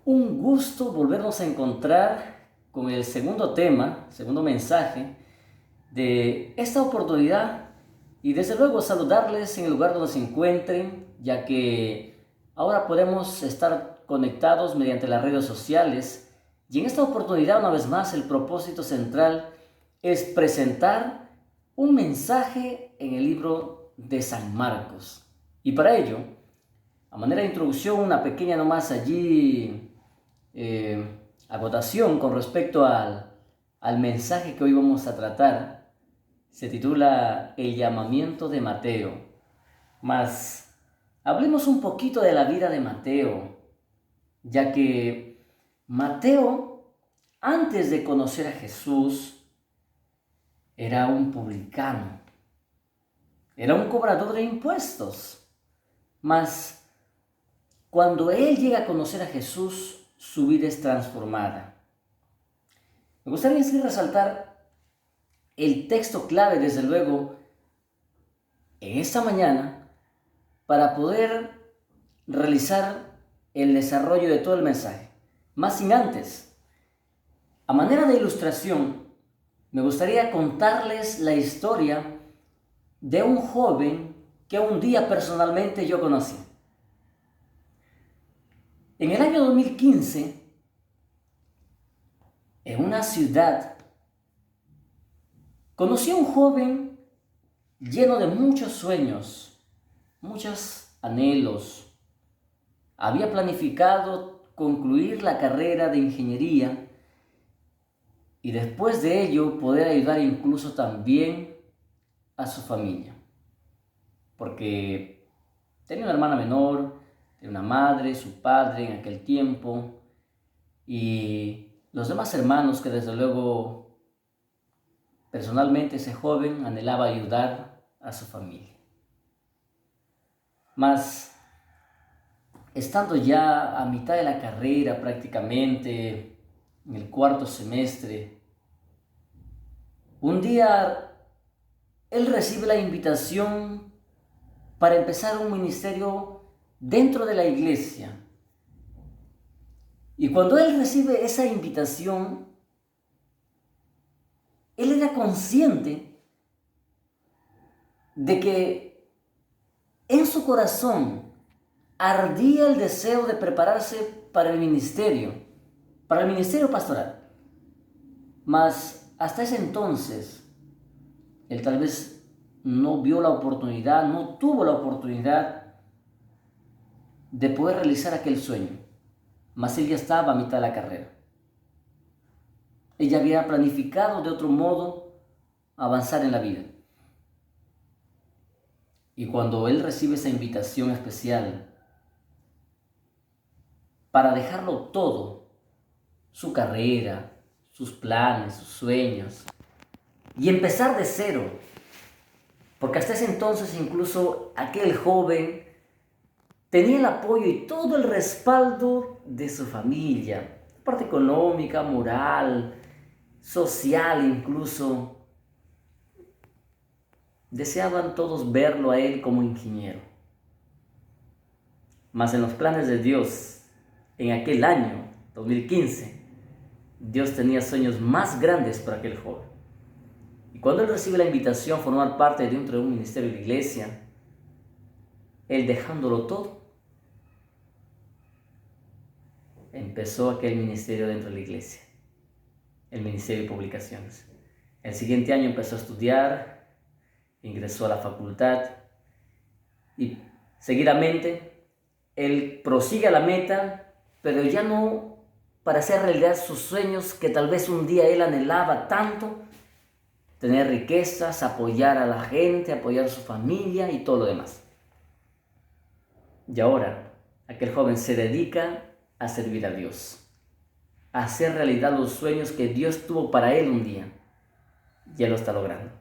Un gusto volvernos a encontrar con el segundo tema, segundo mensaje de esta oportunidad y desde luego saludarles en el lugar donde se encuentren, ya que ahora podemos estar conectados mediante las redes sociales y en esta oportunidad una vez más el propósito central es presentar un mensaje en el libro de San Marcos. Y para ello, a manera de introducción, una pequeña nomás allí acotación con respecto al mensaje que hoy vamos a tratar. Se titula El llamamiento de Mateo. Mas hablemos un poquito de la vida de Mateo, ya que Mateo, antes de conocer a Jesús, era un publicano, era un cobrador de impuestos. Mas cuando él llega a conocer a Jesús, su vida es transformada. Me gustaría así resaltar el texto clave, desde luego, en esta mañana, para poder realizar el desarrollo de todo el mensaje. Más sin antes, a manera de ilustración, me gustaría contarles la historia de un joven que un día personalmente yo conocí. En el año 2015, en una ciudad, conocí a un joven lleno de muchos sueños, muchos anhelos. Había planificado concluir la carrera de ingeniería y después de ello poder ayudar incluso también a su familia. Porque tenía una hermana menor, tenía una madre, su padre en aquel tiempo y los demás hermanos que desde luego personalmente ese joven anhelaba ayudar a su familia. Mas estando ya a mitad de la carrera prácticamente, en el cuarto semestre, un día él recibe la invitación para empezar un ministerio dentro de la iglesia. Y cuando él recibe esa invitación, él era consciente de que en su corazón ardía el deseo de prepararse para el ministerio pastoral. Mas hasta ese entonces, él tal vez no vio la oportunidad, no tuvo la oportunidad de poder realizar aquel sueño. Mas él ya estaba a mitad de la carrera. Ella había planificado de otro modo avanzar en la vida. Y cuando él recibe esa invitación especial para dejarlo todo, su carrera, sus planes, sus sueños, y empezar de cero, porque hasta ese entonces incluso aquel joven tenía el apoyo y todo el respaldo de su familia, parte económica, moral, social incluso. Deseaban todos verlo a él como ingeniero. Mas en los planes de Dios, en aquel año, 2015, Dios tenía sueños más grandes para aquel joven. Y cuando él recibe la invitación a formar parte dentro de un ministerio de la iglesia, él dejándolo todo, empezó aquel ministerio dentro de la iglesia, el ministerio de publicaciones. El siguiente año empezó a estudiar, ingresó a la facultad y seguidamente él prosigue a la meta, pero ya no para hacer realidad sus sueños que tal vez un día él anhelaba tanto, tener riquezas, apoyar a la gente, apoyar a su familia y todo lo demás. Y ahora aquel joven se dedica a servir a Dios, a hacer realidad los sueños que Dios tuvo para él un día. Ya lo está logrando.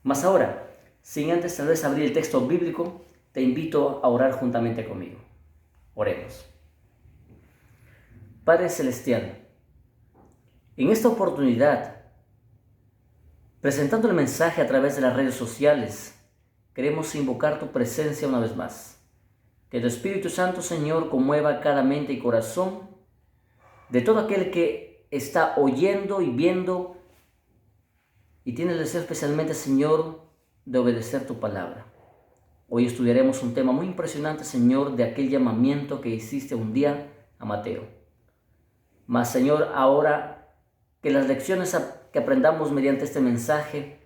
Mas ahora, sin antes tal vez abrir el texto bíblico, te invito a orar juntamente conmigo. Oremos. Padre Celestial, en esta oportunidad, presentando el mensaje a través de las redes sociales, queremos invocar tu presencia una vez más. Que tu Espíritu Santo, Señor, conmueva cada mente y corazón de todo aquel que está oyendo y viendo y tiene el deseo especialmente, Señor, de obedecer tu palabra. Hoy estudiaremos un tema muy impresionante, Señor, de aquel llamamiento que hiciste un día a Mateo. Mas, Señor, ahora que las lecciones que aprendamos mediante este mensaje,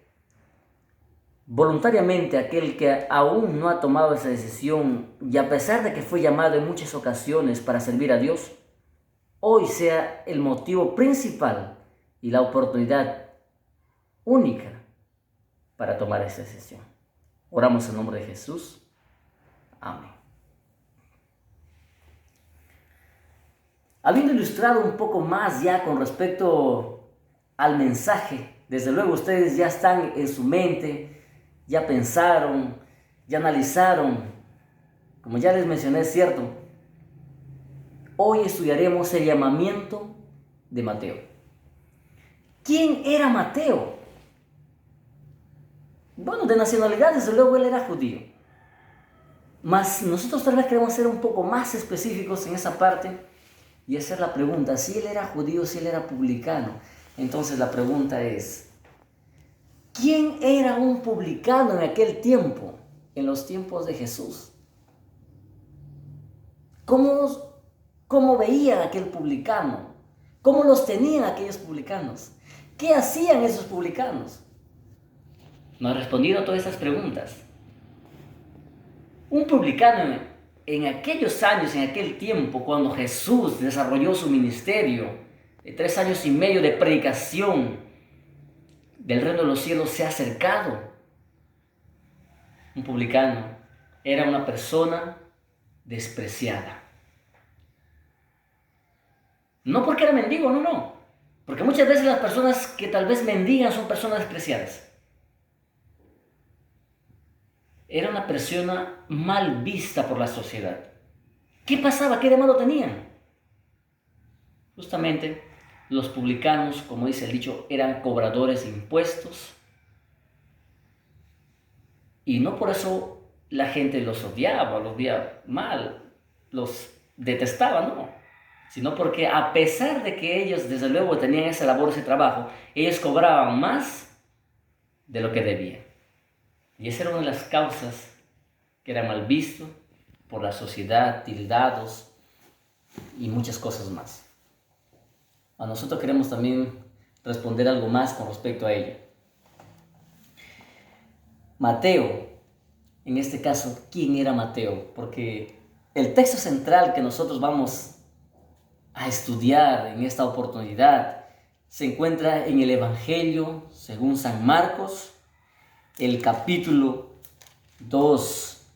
voluntariamente aquel que aún no ha tomado esa decisión y a pesar de que fue llamado en muchas ocasiones para servir a Dios, hoy sea el motivo principal y la oportunidad única para tomar esa decisión. Oramos en nombre de Jesús. Amén. Habiendo ilustrado un poco más ya con respecto al mensaje, desde luego ustedes ya están en su mente, ya pensaron, ya analizaron, como ya les mencioné, es cierto. Hoy estudiaremos el llamamiento de Mateo. ¿Quién era Mateo? Bueno, de nacionalidad, desde luego él era judío. Mas nosotros tal vez queremos ser un poco más específicos en esa parte y hacer la pregunta, si él era judío, si él era publicano. Entonces la pregunta es, ¿quién era un publicano en aquel tiempo, en los tiempos de Jesús? ¿Cómo veían aquel publicano? ¿Cómo los tenían aquellos publicanos? ¿Qué hacían esos publicanos? No he respondido a todas esas preguntas. Un publicano en aquellos años, en aquel tiempo, cuando Jesús desarrolló su ministerio de 3 años y medio de predicación del reino de los cielos, se ha acercado. Un publicano era una persona despreciada. No porque era mendigo, no. Porque muchas veces las personas que tal vez mendigan son personas despreciadas. Era una persona mal vista por la sociedad. ¿Qué pasaba? ¿Qué de malo tenían? Justamente los publicanos, como dice el dicho, eran cobradores de impuestos. Y no por eso la gente los odiaba, los veía mal, los detestaba, no. Sino porque a pesar de que ellos, desde luego, tenían esa labor, ese trabajo, ellos cobraban más de lo que debían. Y esa era una de las causas que era mal visto por la sociedad, tildados y muchas cosas más. A nosotros queremos también responder algo más con respecto a ello. Mateo, en este caso, ¿quién era Mateo? Porque el texto central que nosotros vamos a estudiar en esta oportunidad se encuentra en el Evangelio según San Marcos, el capítulo 2,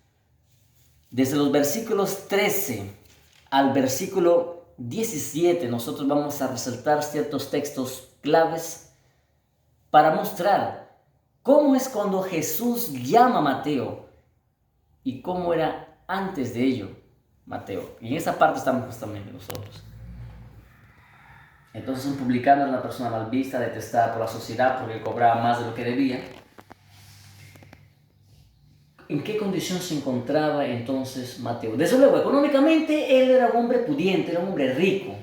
desde los versículos 13 al versículo 17. Nosotros vamos a resaltar ciertos textos claves para mostrar cómo es cuando Jesús llama a Mateo y cómo era antes de ello Mateo. Y en esa parte estamos justamente nosotros. Entonces un publicano era una persona mal vista, detestada por la sociedad porque cobraba más de lo que debía. ¿En qué condición se encontraba entonces Mateo? Desde luego, económicamente él era un hombre pudiente, era un hombre rico.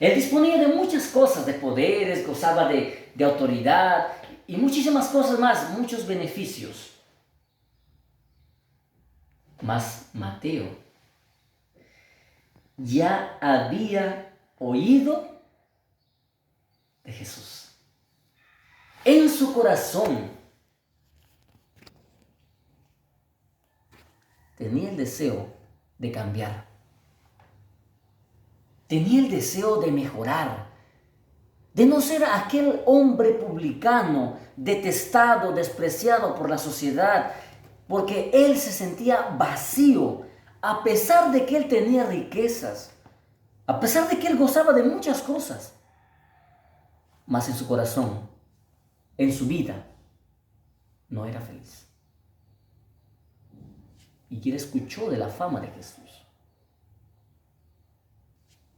Él disponía de muchas cosas, de poderes, gozaba de autoridad y muchísimas cosas más, muchos beneficios. Mas Mateo ya había oído de Jesús. En su corazón tenía el deseo de cambiar. Tenía el deseo de mejorar, de no ser aquel hombre publicano, detestado, despreciado por la sociedad, porque él se sentía vacío, a pesar de que él tenía riquezas, a pesar de que él gozaba de muchas cosas. Mas en su corazón, en su vida, no era feliz. Y quien escuchó de la fama de Jesús.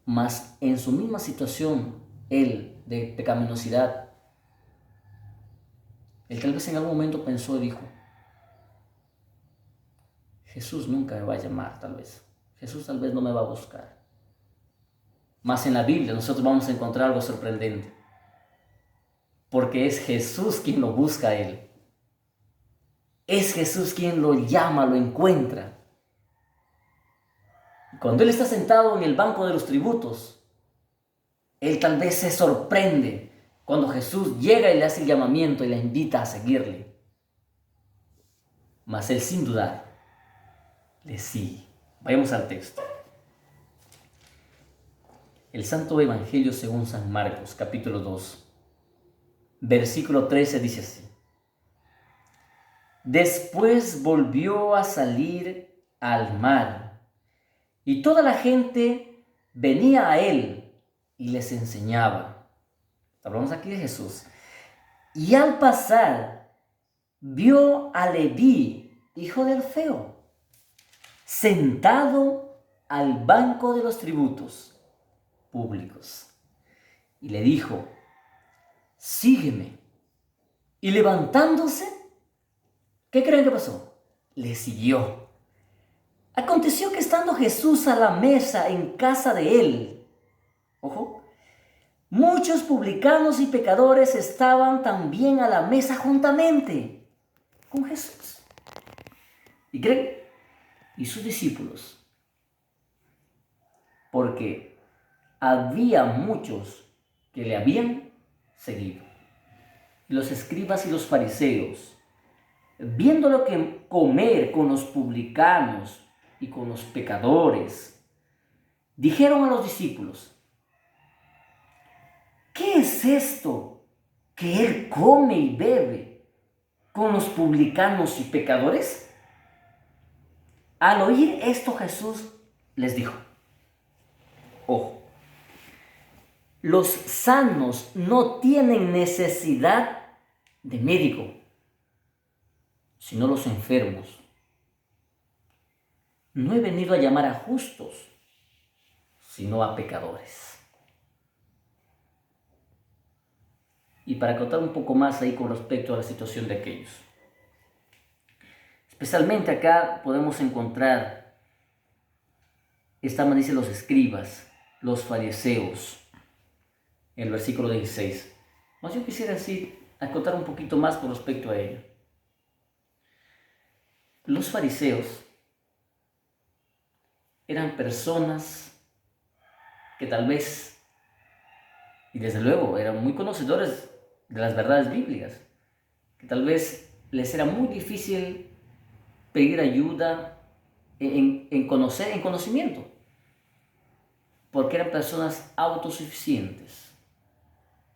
Mas en su misma situación, él de pecaminosidad, él tal vez en algún momento pensó y dijo, Jesús nunca me va a llamar, tal vez. Jesús tal vez no me va a buscar. Mas en la Biblia nosotros vamos a encontrar algo sorprendente. Porque es Jesús quien lo busca a él. Es Jesús quien lo llama, lo encuentra. Cuando él está sentado en el banco de los tributos, él tal vez se sorprende cuando Jesús llega y le hace el llamamiento y le invita a seguirle. Mas él sin dudar le sigue. Vayamos al texto. El Santo Evangelio según San Marcos, capítulo 2, versículo 13 dice así. Después volvió a salir al mar, y toda la gente venía a él y les enseñaba. Hablamos aquí de Jesús. Y al pasar, vio a Leví, hijo de Alfeo, sentado al banco de los tributos públicos. Y le dijo, sígueme. Y levantándose, ¿qué creen que pasó? Le siguió. Aconteció que estando Jesús a la mesa en casa de él, ojo, muchos publicanos y pecadores estaban también a la mesa juntamente con Jesús. ¿Y creen? Y sus discípulos. Porque había muchos que le habían seguido. Los escribas y los fariseos, viéndolo que comer con los publicanos y con los pecadores, dijeron a los discípulos, ¿qué es esto que él come y bebe con los publicanos y pecadores? Al oír esto Jesús les dijo, ojo, los sanos no tienen necesidad de médico, sino los enfermos. No he venido a llamar a justos, sino a pecadores. Y para contar un poco más ahí con respecto a la situación de aquellos. Especialmente acá podemos encontrar, estaban, dice, los escribas, los fariseos, en el versículo 16. Mas yo quisiera así acotar un poquito más con respecto a ello. Los fariseos eran personas que tal vez, y desde luego, eran muy conocedores de las verdades bíblicas, que tal vez les era muy difícil pedir ayuda en conocimiento, porque eran personas autosuficientes.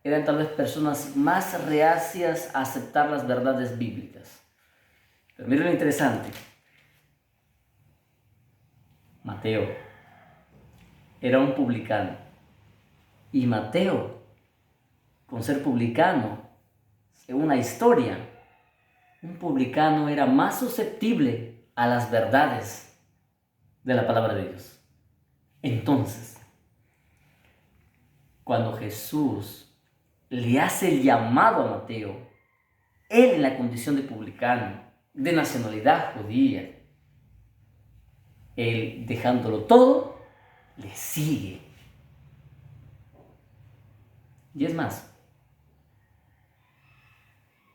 Eran tal vez personas más reacias a aceptar las verdades bíblicas. Pero miren lo interesante. Mateo era un publicano. Y Mateo, con ser publicano, según una historia, un publicano era más susceptible a las verdades de la palabra de Dios. Entonces, cuando Jesús le hace el llamado a Mateo, él en la condición de publicano, de nacionalidad judía, él dejándolo todo, le sigue. Y es más,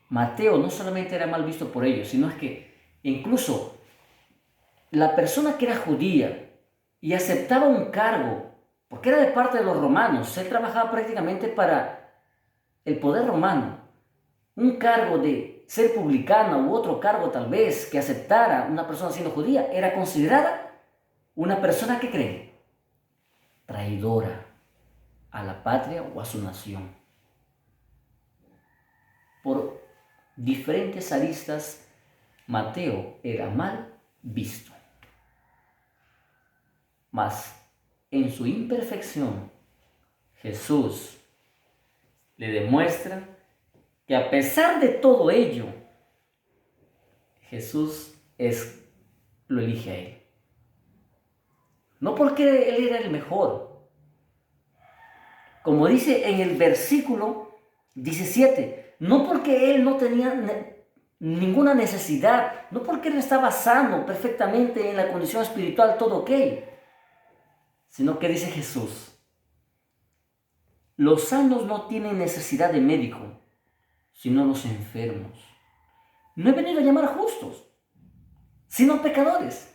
Mateo no solamente era mal visto por ellos, sino es que incluso la persona que era judía y aceptaba un cargo, porque era de parte de los romanos, él trabajaba prácticamente para el poder romano, un cargo de ser publicano u otro cargo tal vez que aceptara una persona siendo judía, era considerada una persona que cree traidora a la patria o a su nación. Por diferentes aristas, Mateo era mal visto. Mas en su imperfección, Jesús le demuestra que a pesar de todo ello, Jesús lo elige a él. No porque él era el mejor. Como dice en el versículo 17, no porque él no tenía ninguna necesidad, no porque él estaba sano, perfectamente en la condición espiritual, todo ok, sino que dice Jesús, los sanos no tienen necesidad de médico, sino los enfermos. No he venido a llamar justos, sino pecadores.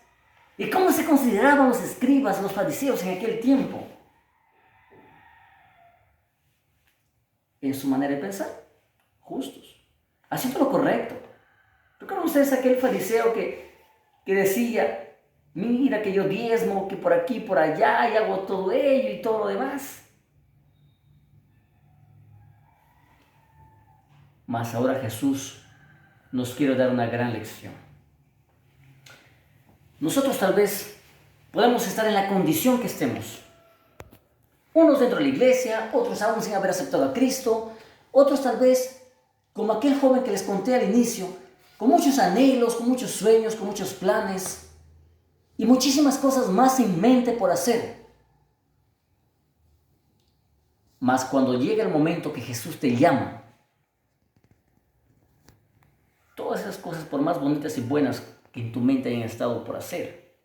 ¿Y cómo se consideraban los escribas, los fariseos en aquel tiempo? En su manera de pensar, justos, haciendo lo correcto. ¿Recuerdan ustedes aquel fariseo que decía, mira que yo diezmo, que por aquí, por allá, y hago todo ello y todo lo demás? Mas ahora Jesús nos quiere dar una gran lección. Nosotros tal vez podemos estar en la condición que estemos. Unos dentro de la iglesia, otros aún sin haber aceptado a Cristo, otros tal vez, como aquel joven que les conté al inicio, con muchos anhelos, con muchos sueños, con muchos planes y muchísimas cosas más en mente por hacer. Mas cuando llega el momento que Jesús te llama, todas esas cosas, por más bonitas y buenas que en tu mente hayan estado por hacer,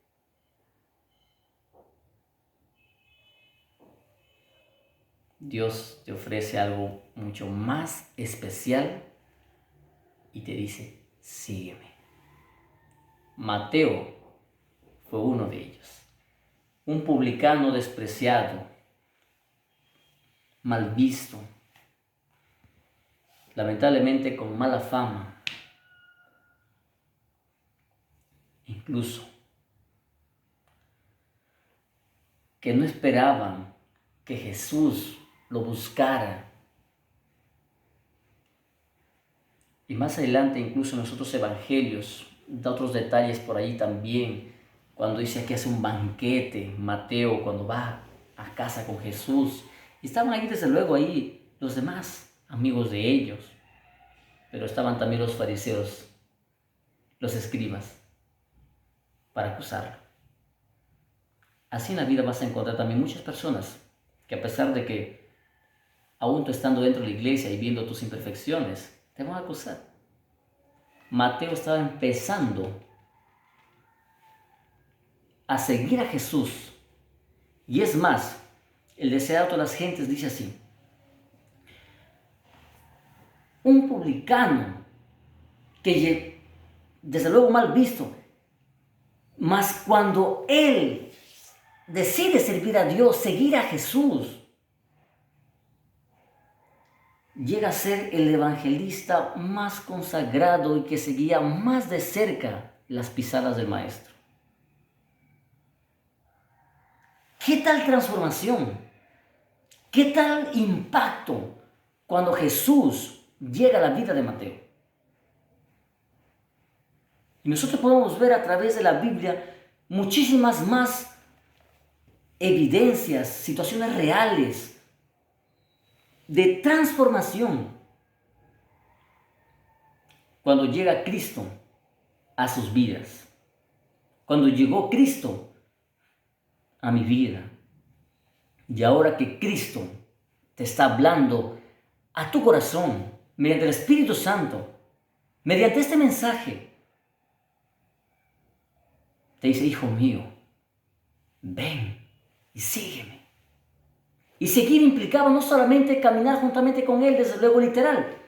Dios te ofrece algo mucho más especial y te dice, sígueme. Mateo fue uno de ellos. Un publicano despreciado, mal visto, lamentablemente con mala fama, incluso que no esperaban que Jesús lo buscara. Y más adelante, incluso en los otros evangelios, da otros detalles por ahí también, cuando dice que hace un banquete, Mateo, cuando va a casa con Jesús. Y estaban ahí, desde luego, ahí los demás amigos de ellos, pero estaban también los fariseos, los escribas, para acusarlo. Así en la vida vas a encontrar también muchas personas que, a pesar de que aún tú estando dentro de la iglesia y viendo tus imperfecciones, te van a acusar. Mateo estaba empezando a seguir a Jesús. Y es más, el deseado de todas las gentes dice así: un publicano que desde luego mal visto, mas cuando él decide servir a Dios, seguir a Jesús, llega a ser el evangelista más consagrado y que seguía más de cerca las pisadas del Maestro. ¿Qué tal transformación? ¿Qué tal impacto cuando Jesús llega a la vida de Mateo? Y nosotros podemos ver a través de la Biblia muchísimas más evidencias, situaciones reales de transformación cuando llega Cristo a sus vidas, cuando llegó Cristo a mi vida. Y ahora que Cristo te está hablando a tu corazón mediante el Espíritu Santo, mediante este mensaje, te dice: hijo mío, ven y sígueme. Y seguir implicaba no solamente caminar juntamente con Él, desde luego literal,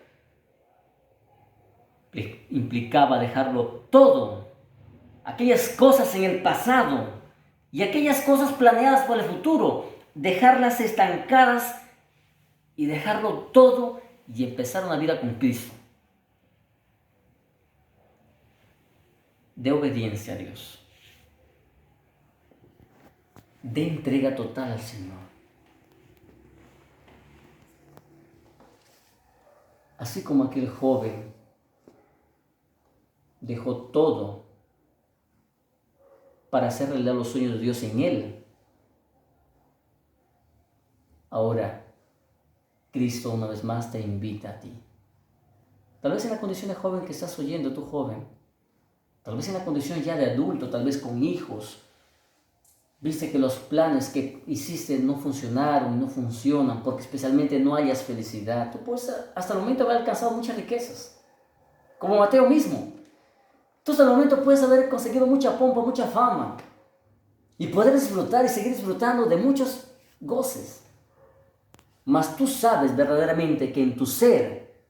implicaba dejarlo todo, aquellas cosas en el pasado y aquellas cosas planeadas para el futuro, dejarlas estancadas y dejarlo todo y empezar una vida con Cristo, de obediencia a Dios, de entrega total al Señor. Así como aquel joven dejó todo para hacer realidad los sueños de Dios en él, ahora Cristo una vez más te invita a ti. Tal vez en la condición de joven que estás oyendo, tú joven, tal vez en la condición ya de adulto, tal vez con hijos, viste que los planes que hiciste no funcionaron y no funcionan porque especialmente no hayas felicidad. Tú puedes hasta el momento haber alcanzado muchas riquezas, como Mateo mismo. Entonces al momento puedes haber conseguido mucha pompa, mucha fama, y poder disfrutar y seguir disfrutando de muchos goces. Mas tú sabes verdaderamente que en tu ser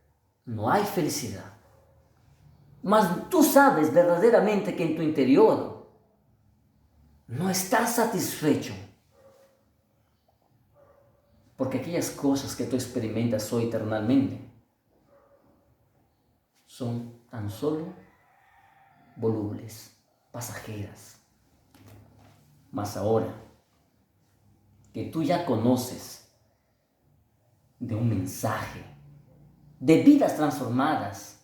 no hay felicidad. Mas tú sabes verdaderamente que en tu interior no estás satisfecho. Porque aquellas cosas que tú experimentas hoy eternamente son tan solo volubles, pasajeras. Mas ahora que tú ya conoces de un mensaje, de vidas transformadas,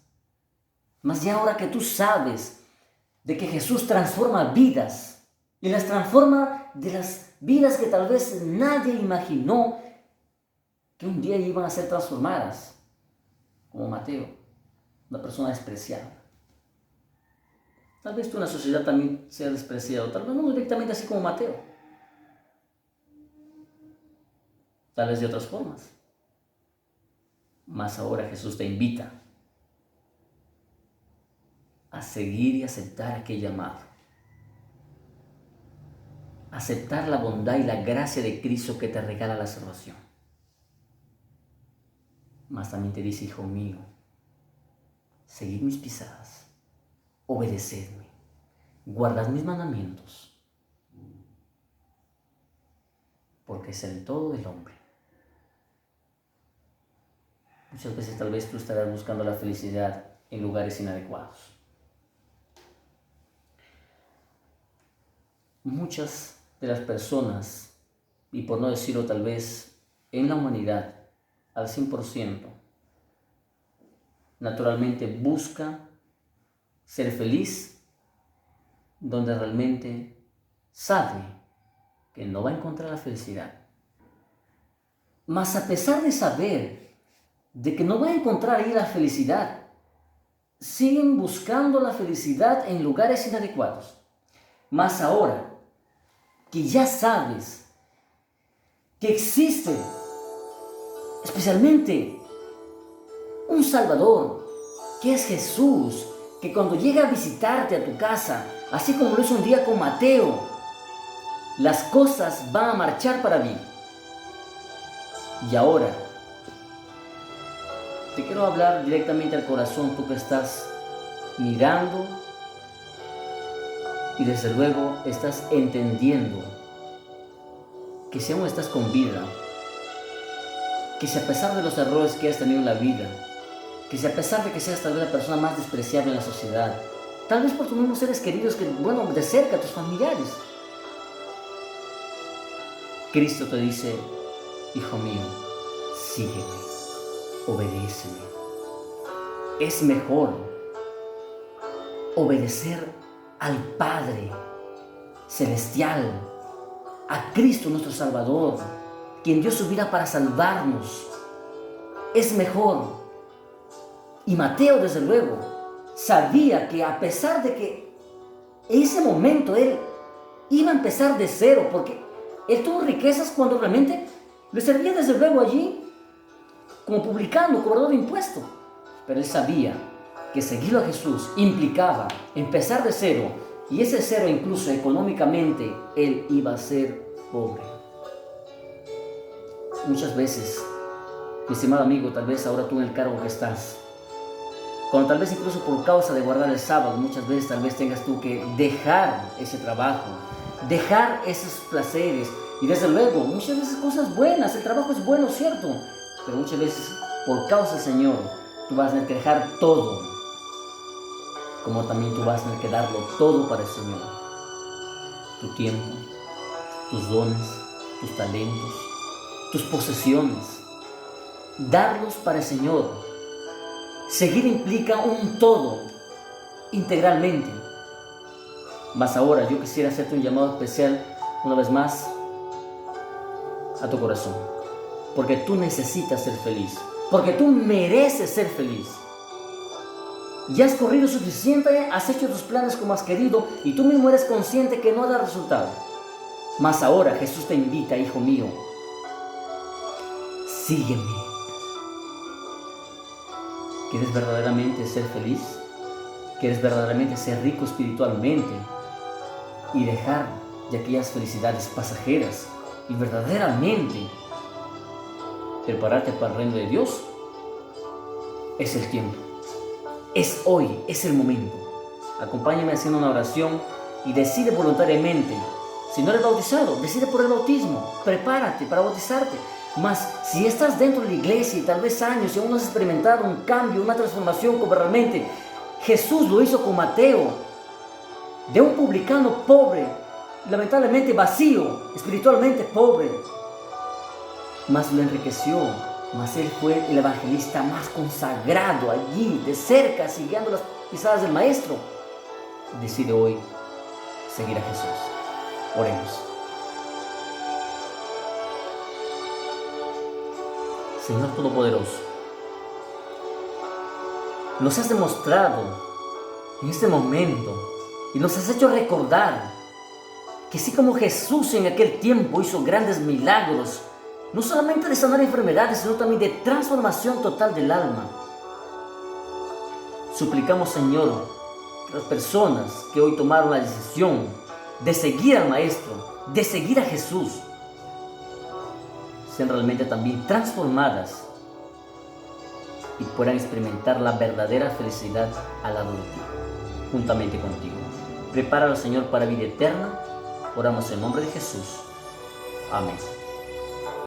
mas ya ahora que tú sabes de que Jesús transforma vidas y las transforma de las vidas que tal vez nadie imaginó que un día iban a ser transformadas, como Mateo, una persona despreciada. Tal vez tú en la sociedad también seas despreciado, tal vez no directamente así como Mateo, tal vez de otras formas. Mas ahora Jesús te invita a seguir y aceptar aquel llamado. Aceptar la bondad y la gracia de Cristo que te regala la salvación. Mas también te dice, hijo mío, seguid mis pisadas, obedecedme, guardad mis mandamientos, porque es el todo del hombre. Muchas veces tal vez tú estarás buscando la felicidad en lugares inadecuados. Muchas de las personas, y por no decirlo tal vez en la humanidad, al 100%, naturalmente busca ser feliz donde realmente sabe que no va a encontrar la felicidad. Mas a pesar de saber de que no va a encontrar ahí la felicidad, siguen buscando la felicidad en lugares inadecuados. Mas ahora que ya sabes que existe especialmente un Salvador, que es Jesús, que cuando llega a visitarte a tu casa, así como lo hizo un día con Mateo, las cosas van a marchar para bien. Y ahora, te quiero hablar directamente al corazón, tú que estás mirando y desde luego estás entendiendo que si aún estás con vida, que si a pesar de los errores que has tenido en la vida, que si a pesar de que seas tal vez la persona más despreciable en la sociedad, tal vez por tus mismos seres queridos, que bueno, de cerca, tus familiares, Cristo te dice, hijo mío, sígueme, obedéceme. Es mejor obedecer al Padre Celestial, a Cristo nuestro Salvador, quien dio su vida para salvarnos. Es mejor. Y Mateo, desde luego, sabía que a pesar de que en ese momento él iba a empezar de cero, porque él tuvo riquezas cuando realmente le servía desde luego allí como publicano, cobrador de impuestos. Pero él sabía que seguirlo a Jesús implicaba empezar de cero, y ese cero incluso económicamente él iba a ser pobre. Muchas veces, mi estimado amigo, tal vez ahora tú en el cargo que estás, cuando tal vez incluso por causa de guardar el sábado, muchas veces tal vez tengas tú que dejar ese trabajo, dejar esos placeres, y desde luego, muchas veces cosas buenas, el trabajo es bueno, cierto, pero muchas veces por causa del Señor, tú vas a tener que dejar todo, como también tú vas a tener que darlo todo para el Señor. Tu tiempo, tus dones, tus talentos, tus posesiones, darlos para el Señor. Seguir implica un todo, integralmente. Mas ahora yo quisiera hacerte un llamado especial, una vez más, a tu corazón. Porque tú necesitas ser feliz. Porque tú mereces ser feliz. Ya has corrido suficiente, has hecho tus planes como has querido, y tú mismo eres consciente que no da resultado. Mas ahora Jesús te invita, hijo mío, sígueme. ¿Quieres verdaderamente ser feliz? ¿Quieres verdaderamente ser rico espiritualmente y dejar de aquellas felicidades pasajeras y verdaderamente prepararte para el reino de Dios? Es el tiempo. Es hoy, es el momento. Acompáñame haciendo una oración y decide voluntariamente. Si no eres bautizado, decide por el bautismo. Prepárate para bautizarte. Mas si estás dentro de la iglesia y tal vez años y aún no has experimentado un cambio, una transformación como realmente Jesús lo hizo con Mateo, de un publicano pobre, lamentablemente vacío, espiritualmente pobre, mas lo enriqueció. Mas él fue el evangelista más consagrado allí, de cerca, siguiendo las pisadas del Maestro. Decide hoy seguir a Jesús. Oremos. Señor Todopoderoso, nos has demostrado en este momento y nos has hecho recordar que así como Jesús en aquel tiempo hizo grandes milagros, no solamente de sanar enfermedades, sino también de transformación total del alma. Suplicamos, Señor, que las personas que hoy tomaron la decisión de seguir al Maestro, de seguir a Jesús, sean realmente también transformadas y puedan experimentar la verdadera felicidad al lado de ti, juntamente contigo. Prepáralo, Señor, para vida eterna. Oramos en nombre de Jesús. Amén.